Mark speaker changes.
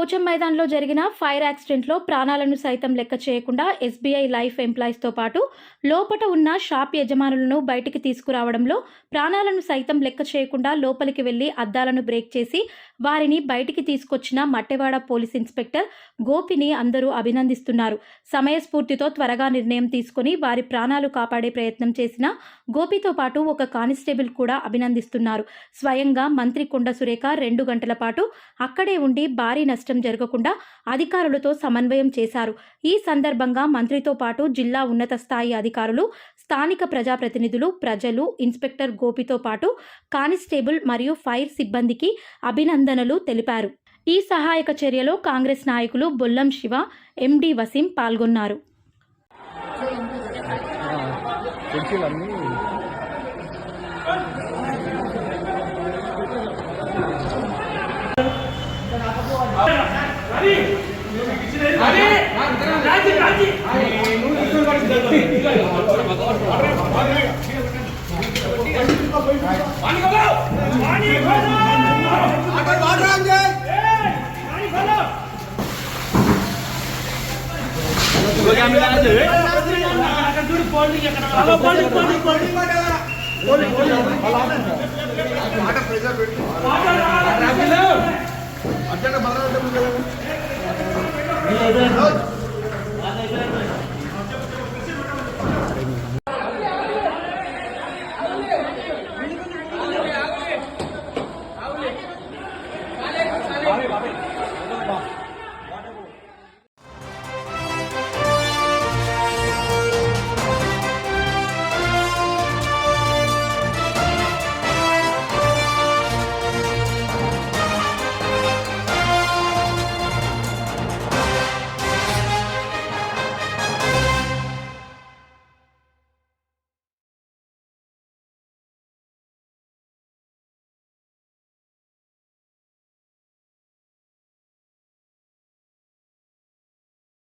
Speaker 1: పోచం మైదాన్లో జరిగిన ఫైర్ యాక్సిడెంట్లో ప్రాణాలను సైతం లెక్క చేయకుండా ఎస్బీఐ లైఫ్ ఎంప్లాయీస్తో పాటు లోపట ఉన్న షాప్ యజమానులను బయటికి తీసుకురావడంలో ప్రాణాలను సైతం లెక్క చేయకుండా లోపలికి వెళ్లి అద్దాలను బ్రేక్ చేసి వారిని బయటికి తీసుకొచ్చిన మట్టెవాడ పోలీస్ ఇన్స్పెక్టర్ గోపిని అందరూ అభినందిస్తున్నారు. సమయస్ఫూర్తితో త్వరగా నిర్ణయం తీసుకుని వారి ప్రాణాలు కాపాడే ప్రయత్నం చేసిన గోపితో పాటు ఒక కానిస్టేబుల్ కూడా అభినందిస్తున్నారు. స్వయంగా మంత్రి కొండ సురేఖ 2 గంటల పాటు అక్కడే ఉండి భారీ నష్టం జరగకుండా అధికారులతో సమన్వయం చేశారు. ఈ సందర్భంగా మంత్రితో పాటు జిల్లా ఉన్నత స్థాయి అధికారులు, స్థానిక ప్రజాప్రతినిధులు, ప్రజలు ఇన్స్పెక్టర్ గోపితో పాటు కానిస్టేబుల్ మరియు ఫైర్ సిబ్బందికి అభినందనలు తెలిపారు. ఈ సహాయక చర్యలో కాంగ్రెస్ నాయకులు బొల్లం శివ, ఎండి వసీం పాల్గొన్నారు.
Speaker 2: అర్జెంట్